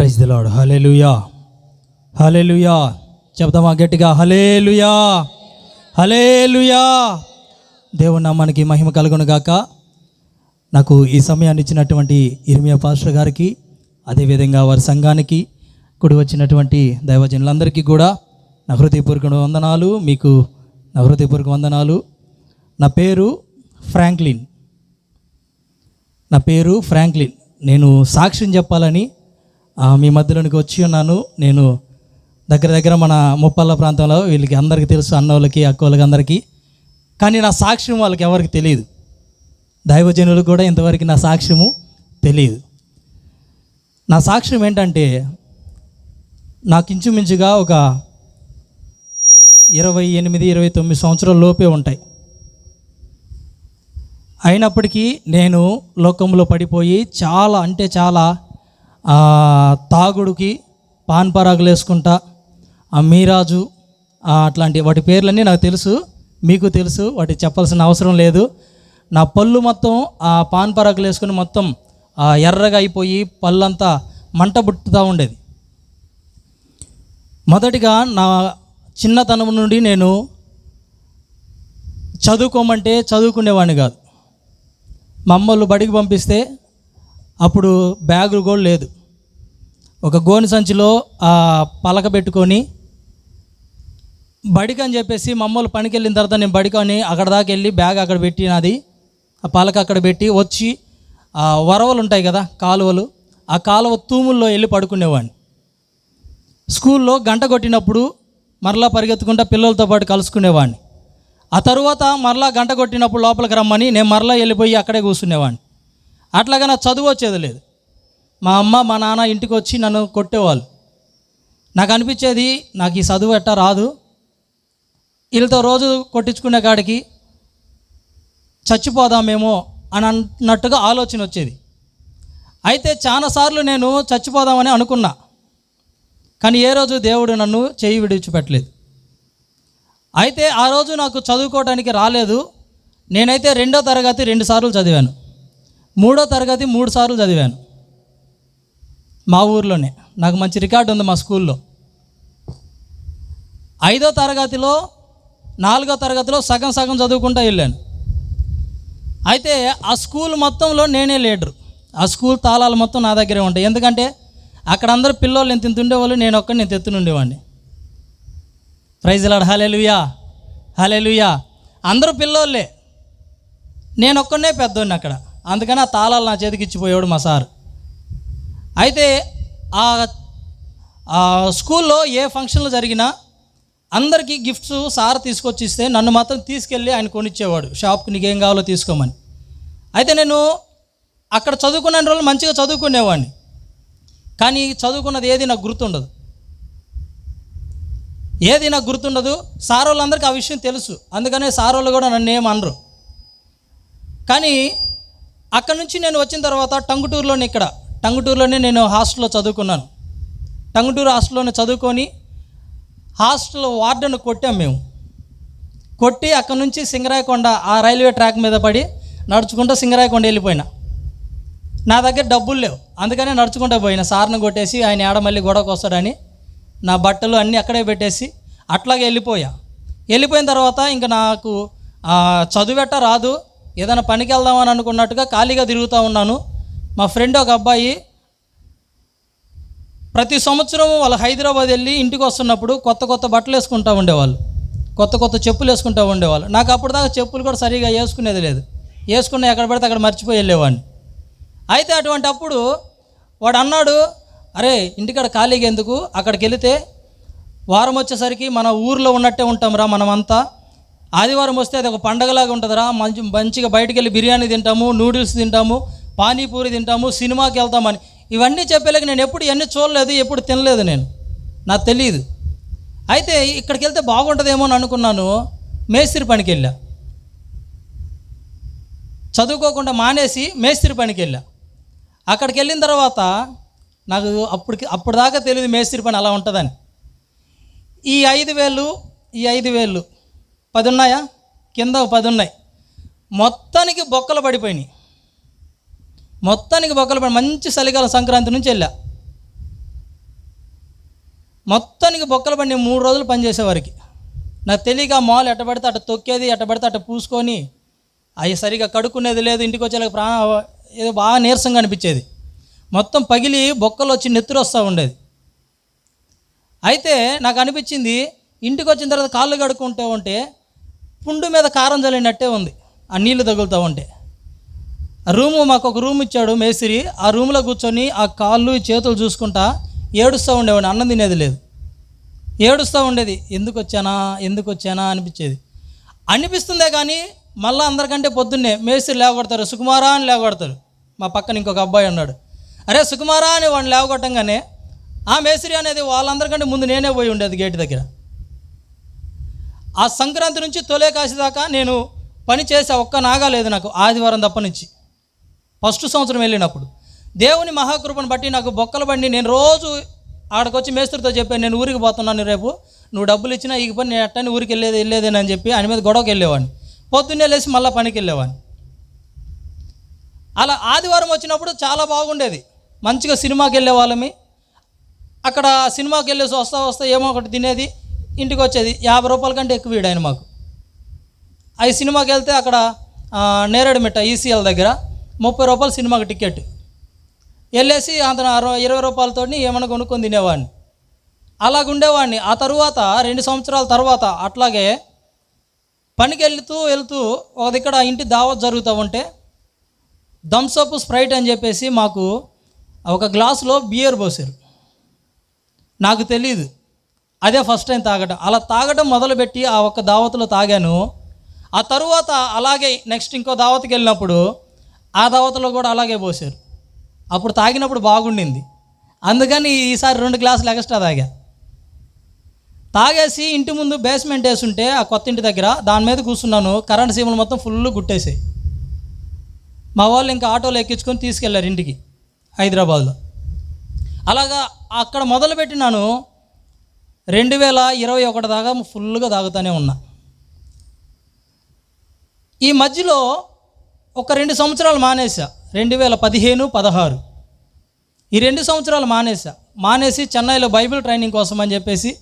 Praise the lord. Hallelujah, hallelujah. చెప్తామా గట్టిగా? హల్లెలూయా, హల్లెలూయా. దేవుని నామానికి మహిమ కలుగును గాక. నాకు ఈ సమయాన్ని ఇచ్చినటువంటి ఇర్మియా పాస్టర్ గారికి, అదేవిధంగా వారి సంఘానికి, కూడి వచ్చినటువంటి దైవజనులందరికీ కూడా నా హృదయపూర్వక వందనాలు. మీకు నా హృదయపూర్వక వందనాలు. నా పేరు ఫ్రాంక్లిన్. నేను సాక్ష్యం చెప్పాలని మీ మధ్యలోనికి వచ్చి ఉన్నాను. నేను దగ్గర మన ముప్పల్ల ప్రాంతంలో, వీళ్ళకి అందరికీ తెలుసు, అన్నోళ్ళకి అక్కోళ్ళకి అందరికీ. కానీ నా సాక్ష్యం వాళ్ళకి ఎవరికి తెలియదు. దైవజనులకు కూడా ఇంతవరకు నా సాక్ష్యము తెలియదు. నా సాక్ష్యం ఏంటంటే, నాకు ఇంచుమించుగా ఒక 28-29 సంవత్సరాల లోపే ఉంటాయి. అయినప్పటికీ నేను లోకంలో పడిపోయి చాలా తాగుడుకి, పాన్ పరాగులు వేసుకుంటా, మీరాజు, అట్లాంటి వాటి పేర్లన్నీ నాకు తెలుసు, మీకు తెలుసు, వాటి చెప్పాల్సిన అవసరం లేదు. నా పళ్ళు మొత్తం ఆ పాన్ పరాగులు వేసుకుని మొత్తం ఎర్రగా అయిపోయి పళ్ళంతా మంట పుట్టుతూ ఉండేది. మొదటిగా నా చిన్నతనం నుండి నేను చదువుకోమంటే చదువుకునేవాడిని కాదు. మా అమ్మోళ్ళు బడికి పంపిస్తే అప్పుడు బ్యాగులు కూడా లేదు. ఒక గోని సంచిలో పలక పెట్టుకొని బడికి అని చెప్పేసి మా అమ్మోళ్ళు పనికి వెళ్ళిన తర్వాత నేను బడికొని అక్కడ దాకా వెళ్ళి బ్యాగ్ అక్కడ పెట్టి, నాది ఆ పలక అక్కడ పెట్టి వచ్చి వరవలు ఉంటాయి కదా, కాలువలు, ఆ కాలువ తూముల్లో వెళ్ళి పడుకునేవాడిని. స్కూల్లో గంట కొట్టినప్పుడు మరలా పరిగెత్తుకుంటా పిల్లలతో పాటు కలుసుకునేవాడిని. ఆ తరువాత మరలా గంట కొట్టినప్పుడు లోపలికి రమ్మని నేను మరలా వెళ్ళిపోయి అక్కడే కూర్చునేవాడిని. అట్లాగా నా చదువు వచ్చేది లేదు. మా అమ్మ మా నాన్న ఇంటికి వచ్చి నన్ను కొట్టేవాళ్ళు. నాకు అనిపించేది, నాకు ఈ చదువు ఎట్టా రాదు, వీళ్ళతో రోజు కొట్టించుకునే కాడికి చచ్చిపోదామేమో అని అన్నట్టుగా ఆలోచన వచ్చేది. అయితే చాలాసార్లు నేను చచ్చిపోదామని అనుకున్నా, కానీ ఏ రోజు దేవుడు నన్ను చేయి విడిచిపెట్టలేదు. అయితే ఆ రోజు నాకు చదువుకోవడానికి రాలేదు. నేనైతే 2వ తరగతి 2 సార్లు చదివాను, 3వ తరగతి 3 సార్లు చదివాను. మా ఊర్లోనే నాకు మంచి రికార్డు ఉంది మా స్కూల్లో. 5వ తరగతిలో 4వ తరగతిలో సగం చదువుకుంటూ వెళ్ళాను. అయితే ఆ స్కూల్ మొత్తంలో నేనే లీడరు. ఆ స్కూల్ తాళాలు మొత్తం నా దగ్గరే ఉంటాయి. ఎందుకంటే అక్కడ అందరూ పిల్లోళ్ళు ఎంత ఉండేవాళ్ళు, నేను ఒక్కడిని ఎంత ఎత్తునుండేవాడిని. Praise the lord. Hallelujah, hallelujah. అందరూ పిల్లోళ్ళే, నేను ఒక్కనే పెద్దోడిని అక్కడ. అందుకని ఆ తాళాలు నా చేతికి ఇచ్చిపోయాడు మా సార్. అయితే ఆ స్కూల్లో ఏ ఫంక్షన్లు జరిగినా అందరికీ గిఫ్ట్స్ సార్ తీసుకొచ్చి ఇస్తే నన్ను మాత్రం తీసుకెళ్ళి ఆయన కొనిచ్చేవాడు షాప్కి, నీకేం కావాలో తీసుకోమని. అయితే నేను అక్కడ చదువుకున్న రోజులు మంచిగా చదువుకునేవాడిని, కానీ చదువుకున్నది ఏది నాకు గుర్తుండదు. సార్ వాళ్ళందరికీ ఆ విషయం తెలుసు, అందుకనే సార్ వాళ్ళు కూడా నన్ను ఏం అనరు. కానీ అక్కడ నుంచి నేను వచ్చిన తర్వాత టంగుటూరులోనే నేను హాస్టల్లో చదువుకున్నాను. టంగుటూరు హాస్టల్లోనే చదువుకొని హాస్టల్ వార్డెన్ కొట్టాం మేము. కొట్టి అక్కడ నుంచి సింగరాయకొండ ఆ రైల్వే ట్రాక్ మీద పడి నడుచుకుంటూ సింగరాయకొండ వెళ్ళిపోయినా. నా దగ్గర డబ్బులు లేవు, అందుకనే నడుచుకుంటూ పోయినా. సార్ని కొట్టేసి ఆయన ఏడ మళ్ళీ గొడవకు వస్తాడని నా బట్టలు అన్నీ అక్కడే పెట్టేసి అట్లాగే వెళ్ళిపోయిన తర్వాత ఇంకా నాకు చదువెట్ట రాదు, ఏదైనా పనికి వెళ్దామని అనుకున్నట్టుగా ఖాళీగా తిరుగుతూ ఉన్నాను. మా ఫ్రెండ్ ఒక అబ్బాయి ప్రతి సంవత్సరం వాళ్ళు హైదరాబాద్ వెళ్ళి ఇంటికి వస్తున్నప్పుడు కొత్త బట్టలు వేసుకుంటూ ఉండేవాళ్ళు, కొత్త చెప్పులు వేసుకుంటూ ఉండేవాళ్ళు. నాకు అప్పుడు దాకా చెప్పులు కూడా సరిగా వేసుకునేది లేదు, వేసుకున్న ఎక్కడ పడితే అక్కడ మర్చిపోయి వెళ్ళేవాడిని. అయితే అటువంటి అప్పుడు వాడు అన్నాడు, అరే ఇంటికాడ ఖాళీగా ఎందుకు, అక్కడికి వెళితే వారం వచ్చేసరికి మన ఊర్లో ఉన్నట్టే ఉంటాంరా మనమంతా, ఆదివారం వస్తే అది ఒక పండగలాగా ఉంటుందిరా, మంచిగా బయటికి వెళ్ళి బిర్యానీ తింటాము, నూడిల్స్ తింటాము, పానీపూరి తింటాము, సినిమాకి వెళ్తామని. ఇవన్నీ చెప్పేలాగా నేను ఎప్పుడు ఇవన్నీ చూడలేదు, ఎప్పుడు తినలేదు, నాకు తెలియదు. అయితే ఇక్కడికి వెళ్తే బాగుంటుందేమో అని అనుకున్నాను. మేస్త్రి పనికి వెళ్ళా, చదువుకోకుండా మానేసి మేస్త్రి పనికి వెళ్ళా. అక్కడికి వెళ్ళిన తర్వాత నాకు అప్పుడు దాకా తెలియదు మేస్త్రి పని అలా ఉంటుందని. ఈ 5,000 10 ఉన్నాయా, కింద 10 ఉన్నాయి, మొత్తానికి బొక్కలు పడిపోయినాయి. మంచి చలికాలం సంక్రాంతి నుంచి వెళ్ళా. మొత్తానికి బొక్కల బండి 3 రోజులు పనిచేసేవారికి. నాకు తెలియక మాల్ ఎట్ట పడితే అట్ట తొక్కేది, ఎట్ట పడితే అట్ట పూసుకొని అవి సరిగా కడుక్కునేది లేదు. ఇంటికి వచ్చేలాగా ఏదో బాగా నీరసంగా అనిపించేది. మొత్తం పగిలి బొక్కలు వచ్చి నెత్తురు వస్తూ ఉండేది. అయితే నాకు అనిపించింది, ఇంటికి వచ్చిన తర్వాత కాళ్ళు కడుక్కుంటూ ఉంటే పుండు మీద కారం జల్లినట్టే ఉంది ఆ నీళ్లు తగులుతూ ఉంటే. ఆ రూము, మాకు ఒక రూమ్ ఇచ్చాడు మేస్త్రి. ఆ రూమ్లో కూర్చొని ఆ కాళ్ళు చేతులు చూసుకుంటా ఏడుస్తూ ఉండేవాడిని. అన్నం తినేది లేదు, ఏడుస్తూ ఉండేది. ఎందుకు వచ్చానా అనిపిస్తుందే కానీ మళ్ళీ అందరికంటే పొద్దున్నే మేస్త్రి లేవగొడతారు, సుకుమారా అని లేవగొడతారు. మా పక్కన ఇంకొక అబ్బాయి ఉన్నాడు. అరే సుకుమారా అని వాడిని లేవగొట్టంగానే ఆ మేస్త్రి అనేది వాళ్ళందరికంటే ముందు నేనే పోయి ఉండేది గేటు దగ్గర. ఆ సంక్రాంతి నుంచి తొలే కాశి దాకా నేను పని చేసే ఒక్క నాగా లేదు నాకు, ఆదివారం తప్ప నుంచి. ఫస్ట్ సంవత్సరం వెళ్ళినప్పుడు దేవుని మహాకృపను బట్టి నాకు బొక్కల బండి, నేను రోజు ఆడకొచ్చి మేస్త్రితో చెప్పాను, నేను ఊరికి పోతున్నాను రేపు, నువ్వు డబ్బులు ఇచ్చినా ఈ పని నేను ఎట్టని ఊరికి వెళ్ళేదేనని చెప్పి ఆయన మీద గొడవకి వెళ్ళేవాడిని. పొద్దున్నే లేచి మళ్ళీ పనికి వెళ్ళేవాడిని. అలా ఆదివారం వచ్చినప్పుడు చాలా బాగుండేది. మంచిగా సినిమాకి వెళ్ళే వాళ్ళమి. అక్కడ సినిమాకి వెళ్ళేసి వస్తా ఏమో ఒకటి తినేది, ఇంటికి వచ్చేది. 50 రూపాయల కంటే ఎక్కువ వీడాయన మాకు. అవి సినిమాకి వెళ్తే అక్కడ నేరేడుమిట్ట ఈసీఎల్ దగ్గర 30 రూపాయలు సినిమాకి టికెట్. వెళ్ళేసి అంత 20 రూపాయలతో ఏమైనా కొనుక్కొని తినేవాడిని. అలాగుండేవాడిని. ఆ తర్వాత 2 సంవత్సరాల తర్వాత అట్లాగే పనికి వెళ్తూ ఒక దగ్గర ఇంటి దావత్ జరుగుతూ ఉంటే థమ్సప్ స్ప్రైట్ అని చెప్పేసి మాకు ఒక గ్లాసులో బియర్ పోసారు. నాకు తెలీదు, అదే ఫస్ట్ టైం తాగటం. అలా తాగటం మొదలుపెట్టి ఆ ఒక్క దావత్లో తాగాను. ఆ తరువాత అలాగే నెక్స్ట్ ఇంకో దావత్కి వెళ్ళినప్పుడు ఆ దావత్లో కూడా అలాగే పోసారు. అప్పుడు తాగినప్పుడు బాగుండింది, అందుకని ఈసారి 2 గ్లాసులు ఎక్స్ట్రా తాగేసి ఇంటి ముందు బేస్మెంట్ వేసుంటే ఆ కొత్త ఇంటి దగ్గర దాని మీద కూర్చున్నాను. కరెంట్ సీమలు మొత్తం ఫుల్ గుట్టేసాయి. మా వాళ్ళు ఇంకా ఆటోలో ఎక్కించుకొని తీసుకెళ్లారు ఇంటికి హైదరాబాద్లో. అలాగా అక్కడ మొదలుపెట్టినాను. 2021 దాకా ఫుల్గా తాగుతూనే ఉన్నా. ఈ మధ్యలో ఒక 2 సంవత్సరాలు మానేసా. 2015, 16 ఈ 2 సంవత్సరాలు మానేసి చెన్నైలో బైబిల్ ట్రైనింగ్ కోసం అని చెప్పేసి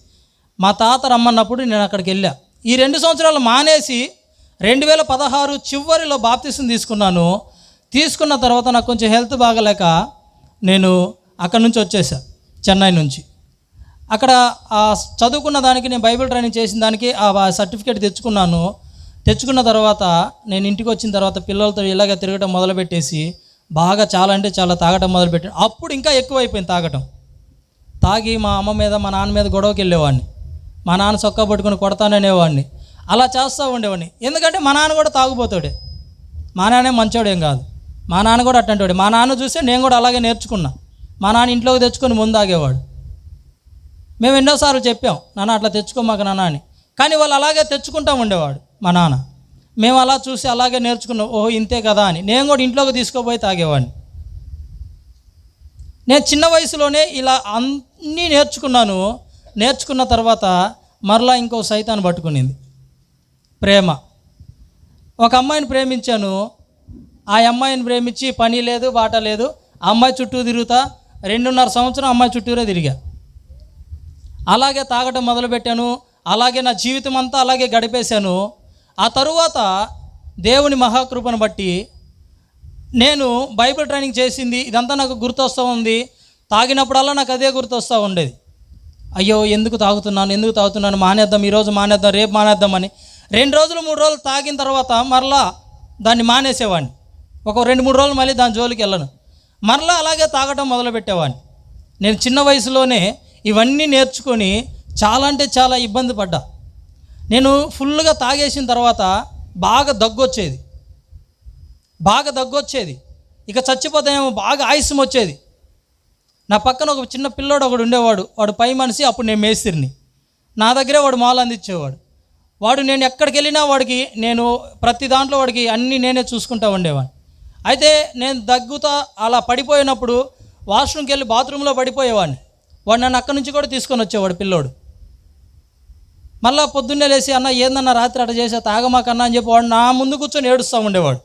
మా తాత రమ్మన్నప్పుడు నేను అక్కడికి వెళ్ళా. ఈ 2 సంవత్సరాలు మానేసి 2016 చివరిలో బాప్తిసం తీసుకున్న తర్వాత నాకు కొంచెం హెల్త్ బాగలేక నేను అక్కడి నుంచి వచ్చేసా, చెన్నై నుంచి. అక్కడ చదువుకున్న దానికి, నేను బైబిల్ ట్రైనింగ్ చేసిన దానికి ఆ సర్టిఫికేట్ తెచ్చుకున్న తర్వాత నేను ఇంటికి వచ్చిన తర్వాత పిల్లలతో ఇలాగ తిరగటం మొదలుపెట్టేసి బాగా చాలా అంటే చాలా తాగటం మొదలుపెట్టాను. అప్పుడు ఇంకా ఎక్కువైపోయింది తాగటం. తాగి మా అమ్మ మీద మా నాన్న మీద గొడవకి వెళ్ళేవాడిని. మా నాన్న చొక్కా పట్టుకుని కొడతాననేవాడిని. అలా చేస్తూ ఉండేవాడిని. ఎందుకంటే మా నాన్న కూడా తాగుపోతాడే, మా నాన్నే మంచోడేం కాదు, మా నాన్న కూడా అట్టంటాడు. మా నాన్న చూస్తే నేను కూడా అలాగే నేర్చుకున్నా. మా నాన్న ఇంట్లోకి తెచ్చుకొని ముందు ఆగేవాడు. మేము ఎన్నోసార్లు చెప్పాం, నాన్న అట్లా తెచ్చుకోమాక నాన్న అని. కానీ వాళ్ళు అలాగే తెచ్చుకుంటూ ఉండేవాడు మా నాన్న. మేము అలా చూసి అలాగే నేర్చుకున్నాం, ఓహో ఇంతే కదా అని. నేను కూడా ఇంట్లోకి తీసుకోపోయి తాగేవాడిని. నేను చిన్న వయసులోనే ఇలా అన్నీ నేర్చుకున్న తర్వాత మరలా ఇంకో సైతాన్ని పట్టుకునింది, ప్రేమ. ఒక అమ్మాయిని ప్రేమించాను. ఆ అమ్మాయిని ప్రేమించి పని లేదు బాట లేదు, ఆ అమ్మాయి చుట్టూ తిరుగుతా 2.5 సంవత్సరం అమ్మాయి చుట్టూరే తిరిగా. అలాగే తాగటం మొదలుపెట్టాను. అలాగే నా జీవితం అంతా అలాగే గడిపేశాను. ఆ తరువాత దేవుని మహాకృపను బట్టి నేను బైబిల్ ట్రైనింగ్ చేసింది ఇదంతా నాకు గుర్తొస్తూ ఉంది. తాగినప్పుడల్లా నాకు అదే గుర్తొస్తూ ఉండేది. అయ్యో ఎందుకు తాగుతున్నాను, మానేద్దాం, ఈరోజు మానేద్దాం, రేపు మానేద్దామని 2 రోజులు 3 రోజులు తాగిన తర్వాత మరలా దాన్ని మానేసేవాడిని. ఒక 2-3 రోజులు మళ్ళీ దాని జోలికి వెళ్ళను. మరలా అలాగే తాగటం మొదలుపెట్టేవాడిని. నేను చిన్న వయసులోనే ఇవన్నీ నేర్చుకొని చాలా అంటే చాలా ఇబ్బంది పడ్డా. నేను ఫుల్గా తాగేసిన తర్వాత బాగా దగ్గొచ్చేది. ఇక చచ్చిపోతానేమో, బాగా ఆయుసం వచ్చేది. నా పక్కన ఒక చిన్న పిల్లోడు ఒకడు ఉండేవాడు. వాడు పై మనిషి, అప్పుడు నేను మేస్త్రిని. నా దగ్గరే వాడు మాలు అందించేవాడు. నేను ఎక్కడికి వెళ్ళినా వాడికి నేను ప్రతి దాంట్లో వాడికి అన్నీ నేనే చూసుకుంటూ ఉండేవాడిని. అయితే నేను దగ్గుతా అలా పడిపోయినప్పుడు వాష్రూమ్కి వెళ్ళి బాత్రూంలో పడిపోయేవాడిని. వాడు నన్ను అక్కడి నుంచి కూడా తీసుకొని వచ్చేవాడు పిల్లోడు. మళ్ళీ పొద్దున్నే లేచి, అన్న ఏందన్నా రాత్రి అట్ట చేసా, తాగమాకన్నా అని చెప్పి వాడు నా ముందు కూర్చొని ఏడుస్తూ ఉండేవాడు.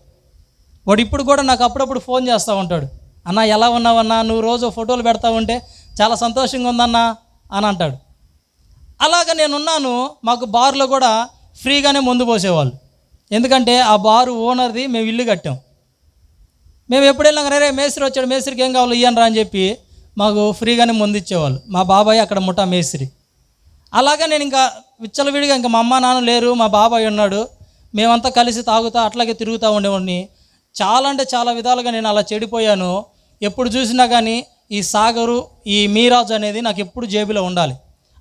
వాడు ఇప్పుడు కూడా నాకు అప్పుడప్పుడు ఫోన్ చేస్తూ ఉంటాడు, అన్న ఎలా ఉన్నావన్నా, నువ్వు రోజు ఫోటోలు పెడతా ఉంటే చాలా సంతోషంగా ఉందన్నా అని అంటాడు. అలాగ నేనున్నాను. మాకు బార్లో కూడా ఫ్రీగానే మందు పోసేవాళ్ళు. ఎందుకంటే ఆ బారు ఓనర్ది మేము ఇల్లు కట్టాం. మేము ఎప్పుడు వెళ్ళినా రే మేస్త్రి వచ్చాడు, మేస్త్రికి ఏం కావాలో ఇయ్యనరా అని చెప్పి మాకు ఫ్రీగానే మందు ఇచ్చేవాళ్ళు. మా బాబాయ్ అక్కడ ముఠా మేస్త్రి. అలాగే నేను ఇంకా విచ్చలవిడిగా, ఇంకా మా అమ్మ నాన్న లేరు, మా బాబాయ్ ఉన్నాడు, మేమంతా కలిసి తాగుతా అట్లాగే తిరుగుతూ ఉండేవాడిని. చాలా అంటే చాలా విధాలుగా నేను అలా చెడిపోయాను. ఎప్పుడు చూసినా కానీ ఈ సాగరు, ఈ మీరాజు అనేది నాకు ఎప్పుడు జేబులో ఉండాలి.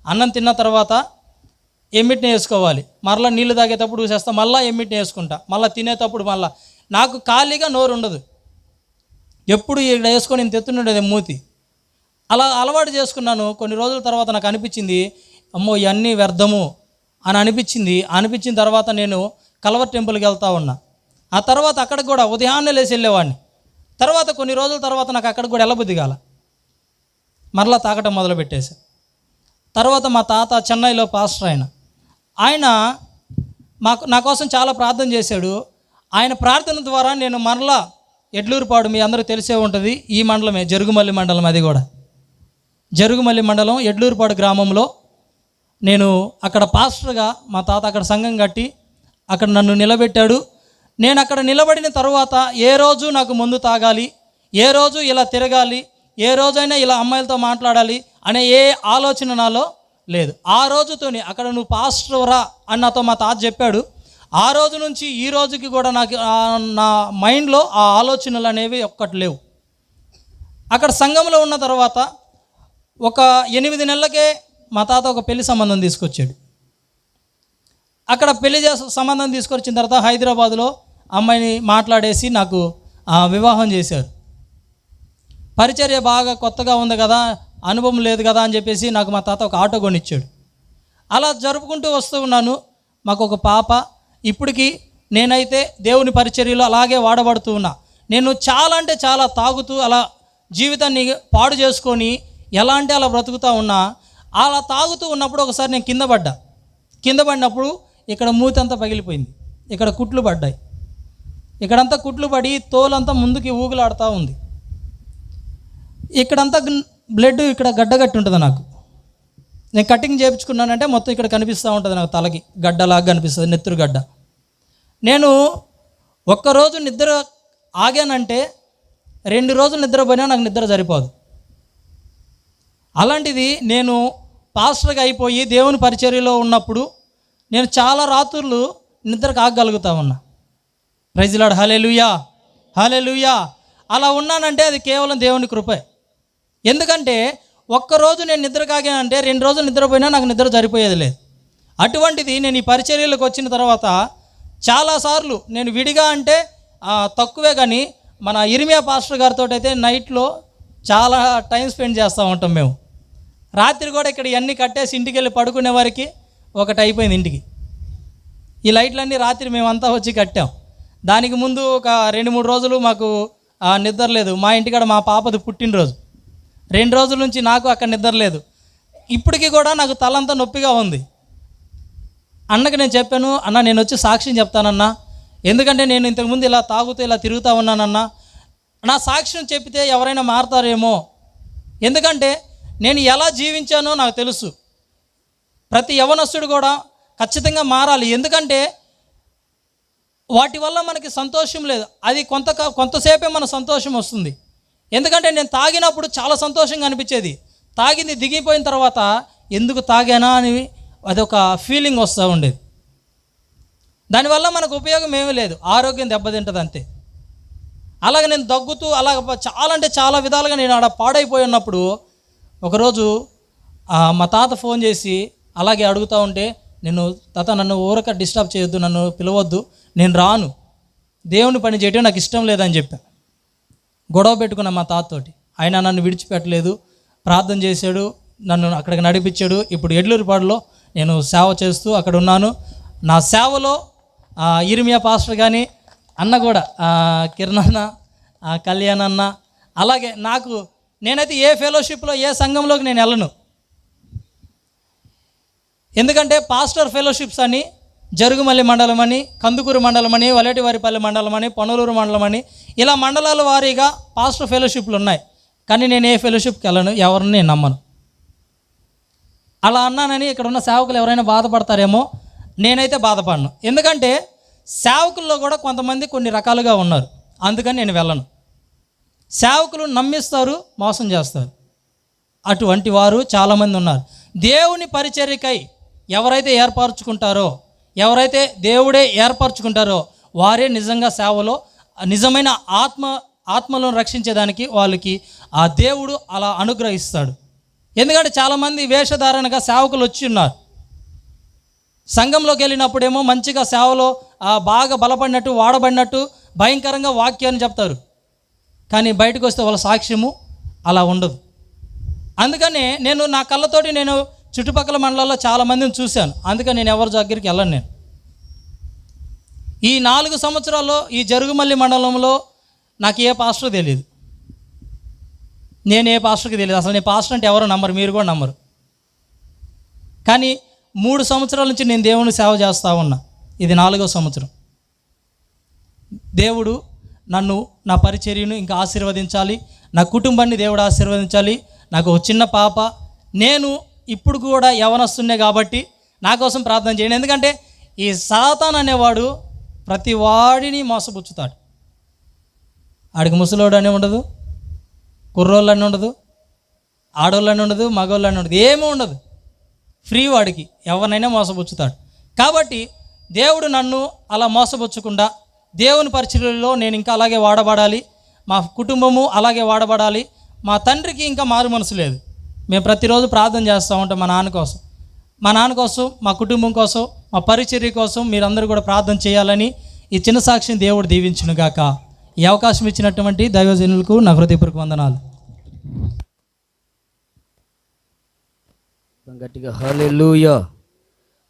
అన్నం తిన్న తర్వాత ఎమ్మిటిని వేసుకోవాలి, మరలా నీళ్ళు తాగేటప్పుడు చూసేస్తా, మళ్ళీ ఎమ్మిటిని వేసుకుంటా, మళ్ళీ తినేటప్పుడు మళ్ళీ. నాకు ఖాళీగా నోరు ఉండదు, ఎప్పుడు ఇక్కడ వేసుకొని నేను తెత్తుండేది మూతి. అలా అలవాటు చేసుకున్నాను. కొన్ని రోజుల తర్వాత నాకు అనిపించింది, అమ్మో ఇవన్నీ వ్యర్థము అని అనిపించిన తర్వాత నేను కల్వర్ టెంపుల్కి వెళ్తూ ఉన్నా. ఆ తర్వాత అక్కడికి కూడా ఉదయాన్నే లేచి వెళ్ళేవాడిని. తర్వాత కొన్ని రోజుల తర్వాత నాకు అక్కడికి కూడా వెళ్ళబుద్ధి కాల, మరలా తాగటం మొదలుపెట్టేశాను. తర్వాత మా తాత చెన్నైలో పాస్టర్, ఆయన నా కోసం చాలా ప్రార్థన చేశాడు. ఆయన ప్రార్థన ద్వారా నేను మరలా ఎడ్లూరుపాడు, మీ అందరూ తెలిసే ఉంటుంది, ఈ మండలమే, జరుగుమల్లి మండలం, అది కూడా జరుగుమల్లి మండలం ఎడ్లూరుపాడు గ్రామంలో నేను అక్కడ పాస్టర్గా, మా తాత అక్కడ సంఘం కట్టి అక్కడ నన్ను నిలబెట్టాడు. నేను అక్కడ నిలబడిన తర్వాత ఏ రోజు నాకు మందు తాగాలి, ఏ రోజు ఇలా తిరగాలి, ఏ రోజైనా ఇలా అమ్మాయిలతో మాట్లాడాలి అనే ఏ ఆలోచన నాలో లేదు. ఆ రోజుతోనే అక్కడ నువ్వు పాస్టర్ రా అని నాతో మా తాత చెప్పాడు. ఆ రోజు నుంచి ఈ రోజుకి కూడా నాకు నా మైండ్లో ఆ ఆలోచనలు అనేవి ఒక్కటి లేవు. అక్కడ సంఘంలో ఉన్న తర్వాత ఒక 8 నెలలకే మా తాత ఒక పెళ్లి సంబంధం తీసుకొచ్చాడు. అక్కడ పెళ్లి సంబంధం తీసుకొచ్చిన తర్వాత హైదరాబాదులో అమ్మాయిని మాట్లాడేసి నాకు వివాహం చేశారు. పరిచర్య బాగా కొత్తగా ఉంది కదా, అనుభవం లేదు కదా అని చెప్పేసి నాకు మా తాత ఒక ఆటో కొనిచ్చాడు. అలా జరుపుకుంటూ వస్తూ ఉన్నాను. మాకు ఒక పాప. ఇప్పటికీ నేనైతే దేవుని పరిచర్యలో అలాగే వాడబడుతూ ఉన్నా. నేను చాలా అంటే చాలా తాగుతూ అలా జీవితాన్ని పాడు చేసుకొని ఎలా అంటే అలా బ్రతుకుతూ ఉన్నా. అలా తాగుతూ ఉన్నప్పుడు ఒకసారి నేను కింద పడినప్పుడు ఇక్కడ మూతంతా పగిలిపోయింది, ఇక్కడ కుట్లు పడ్డాయి, ఇక్కడంతా కుట్లు పడి తోలంతా ముందుకి ఊగులాడుతూ ఉంది. ఇక్కడంతా బ్లడ్ ఇక్కడ గడ్డగట్టి ఉంటుంది. నాకు నేను కటింగ్ చేయించుకున్నానంటే మొత్తం ఇక్కడ కనిపిస్తూ ఉంటుంది, నాకు తలకి గడ్డలాగా కనిపిస్తుంది, నెత్తురు గడ్డ. నేను ఒక్కరోజు నిద్ర ఆగానంటే 2 రోజులు నిద్రపోయినా నాకు నిద్ర సరిపోదు. అలాంటిది నేను పాస్టర్గా అయిపోయి దేవుని పరిచర్యలో ఉన్నప్పుడు నేను చాలా రాత్రులు నిద్రకు ఆగగలుగుతా ఉన్నా. ప్రైజ్ లార్డ్, హల్లెలూయా, హల్లెలూయా. అలా ఉన్నానంటే అది కేవలం దేవుని కృపే. ఎందుకంటే ఒక్కరోజు నేను నిద్ర కాగానంటే 2 రోజులు నిద్రపోయినా నాకు నిద్ర సరిపోయేది లేదు. అటువంటిది నేను ఈ పరిచర్యలకు వచ్చిన తర్వాత చాలాసార్లు నేను విడిగా అంటే తక్కువే, కానీ మన ఇర్మియా పాస్టర్ గారితో అయితే నైట్లో చాలా టైం స్పెండ్ చేస్తూ ఉంటాం మేము. రాత్రి కూడా ఇక్కడ ఇవన్నీ కట్టేసి ఇంటికి వెళ్ళి పడుకునే వారికి ఒకటి అయిపోయింది ఇంటికి. ఈ లైట్లన్నీ రాత్రి మేమంతా వచ్చి కట్టాం. దానికి ముందు ఒక 2-3 రోజులు మాకు నిద్ర లేదు. మా ఇంటికాడ మా పాపది పుట్టినరోజు, 2 రోజుల నుంచి నాకు అక్కడ నిద్ర లేదు. ఇప్పటికీ కూడా నాకు తలంతా నొప్పిగా ఉంది. అన్నకి నేను చెప్పాను, అన్న నేను వచ్చి సాక్ష్యం చెప్తానన్నా, ఎందుకంటే నేను ఇంతకుముందు ఇలా తాగుతూ ఇలా తిరుగుతూ ఉన్నానన్నా, నా సాక్ష్యం చెప్పితే ఎవరైనా మారుతారేమో, ఎందుకంటే నేను ఎలా జీవించానో నాకు తెలుసు. ప్రతి యవనస్తుడు కూడా ఖచ్చితంగా మారాలి. ఎందుకంటే వాటి వల్ల మనకి సంతోషం లేదు, అది కొంతసేపే మన సంతోషం వస్తుంది. ఎందుకంటే నేను తాగినప్పుడు చాలా సంతోషంగా అనిపించేది, తాగింది దిగిపోయిన తర్వాత ఎందుకు తాగానా అని అదొక ఫీలింగ్ వస్తూ ఉండేది. దానివల్ల మనకు ఉపయోగం ఏమీ లేదు, ఆరోగ్యం దెబ్బతింటుంది అంతే. అలాగే నేను దగ్గుతూ చాలా అంటే చాలా విధాలుగా నేను ఆడ పాడైపోయి ఉన్నప్పుడు ఒకరోజు మా తాత ఫోన్ చేసి అలాగే అడుగుతూ ఉంటే, నేను తాత నన్ను ఊరక డిస్టర్బ్ చేయొద్దు, నన్ను పిలవద్దు, నేను రాను, దేవుని పని చేయడం నాకు ఇష్టం లేదని చెప్పాను. గొడవ పెట్టుకున్నా మా తాతతోటి. ఆయన నన్ను విడిచిపెట్టలేదు, ప్రార్థన చేశాడు, నన్ను అక్కడికి నడిపించాడు. ఇప్పుడు ఎడ్లూరుపాడులో నేను సేవ చేస్తూ అక్కడ ఉన్నాను. నా సేవలో ఇర్మియా పాస్టర్ కానీ అన్న కూడా కిరణ్ అన్న, కళ్యాణ్ అన్న, అలాగే నేనైతే ఏ ఫెలోషిప్లో ఏ సంఘంలోకి నేను వెళ్ళను. ఎందుకంటే పాస్టర్ ఫెలోషిప్స్ అని జరుగుమల్లి మండలం అని, కందుకూరు మండలం అని, వలేటివారిపల్లి మండలం అని, పొన్నలూరు మండలం అని, ఇలా మండలాల వారీగా పాస్టర్ ఫెలోషిప్లు ఉన్నాయి. కానీ నేను ఏ ఫెలోషిప్కి వెళ్ళను, ఎవరిని నేను నమ్మను. అలా అన్నానని ఇక్కడ ఉన్న సేవకులు ఎవరైనా బాధపడతారేమో, నేనైతే బాధపడను. ఎందుకంటే సేవకుల్లో కూడా కొంతమంది కొన్ని రకాలుగా ఉన్నారు, అందుకని నేను వెళ్ళను. సేవకులు నమ్మిస్తారు, మోసం చేస్తారు. అటువంటి వారు చాలామంది ఉన్నారు. దేవుని పరిచర్యకై ఎవరైతే ఏర్పరచుకుంటారో, ఎవరైతే దేవుడే ఏర్పరచుకుంటారో వారే నిజంగా సేవలో నిజమైన ఆత్మలను రక్షించేదానికి వాళ్ళకి ఆ దేవుడు అలా అనుగ్రహిస్తాడు. ఎందుకంటే చాలామంది వేషధారణగా సేవకులు వచ్చి ఉన్నారు. సంఘంలోకి వెళ్ళినప్పుడేమో మంచిగా సేవలో బాగా బలపడినట్టు, వాడబడినట్టు భయంకరంగా వాక్యాన్ని చెప్తారు. కానీ బయటకు వస్తే వాళ్ళ సాక్ష్యము అలా ఉండదు. అందుకని నేను నా కళ్ళతోటి నేను చుట్టుపక్కల మండలాల్లో చాలామందిని చూశాను. అందుకని నేను ఎవరి దగ్గరికి వెళ్ళను. నేను ఈ 4 సంవత్సరాల్లో ఈ జరుగుమల్లి మండలంలో నాకు ఏ పాస్టర్ తెలియదు. నేను ఏ పాస్టర్కి తెలియదు. అసలు నేను పాస్టర్ అంటే ఎవరో నమ్మరు, మీరు కూడా నమ్మరు. కానీ 3 సంవత్సరాల నుంచి నేను దేవుని సేవ చేస్తూ ఉన్నా. ఇది 4వ సంవత్సరం. దేవుడు నన్ను, నా పరిచర్యను ఇంకా ఆశీర్వదించాలి, నా కుటుంబాన్ని దేవుడు ఆశీర్వదించాలి. నాకు ఒక చిన్న పాప, నేను ఇప్పుడు కూడా యవనస్తున్నే కాబట్టి నా కోసం ప్రార్థన చేయండి. ఎందుకంటే ఈ సాతాన్ అనేవాడు ప్రతి వాడిని మోసపుచ్చుతాడు. ఆడికి ముసలోడు అని ఉండదు, కుర్రోళ్ళని ఉండదు, ఆడోళ్ళని ఉండదు, మగోళ్ళని ఉండదు, ఏమీ ఉండదు. ఫ్రీ వాడికి, ఎవరినైనా మోసపుచ్చుతాడు. కాబట్టి దేవుడు నన్ను అలా మోసపుచ్చకుండా దేవుని పరిచర్యలో నేను ఇంకా అలాగే వాడబడాలి, మా కుటుంబము అలాగే వాడబడాలి. మా తండ్రికి ఇంకా మారు మనసు లేదు. మేము ప్రతిరోజు ప్రార్థన చేస్తూ ఉంటాం మా నాన్న కోసం, మా కుటుంబం కోసం, మా పరిచర్య కోసం మీరందరూ కూడా ప్రార్థన చేయాలని ఈ చిన్న సాక్ష్యం దేవుడు దీవించును గాక. ఈ అవకాశం ఇచ్చినటువంటి దైవజనులకు నా హృదయపూర్వక వందనాలు. గట్టిగా హల్లెలూయా,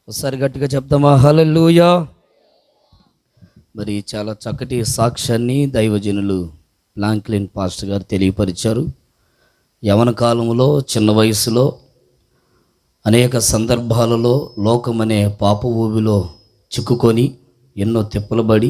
ఒకసారి గట్టిగా చెప్తామా హల్లెలూయా. మరి చాలా చక్కటి సాక్ష్యాన్ని దైవజనులు ఫ్రాంక్లిన్ పాస్టర్ గారు తెలియపరిచారు. యవన కాలంలో, చిన్న వయసులో అనేక సందర్భాలలో లోకమనే పాప ఊబిలో చిక్కుకొని ఎన్నో తిప్పలబడి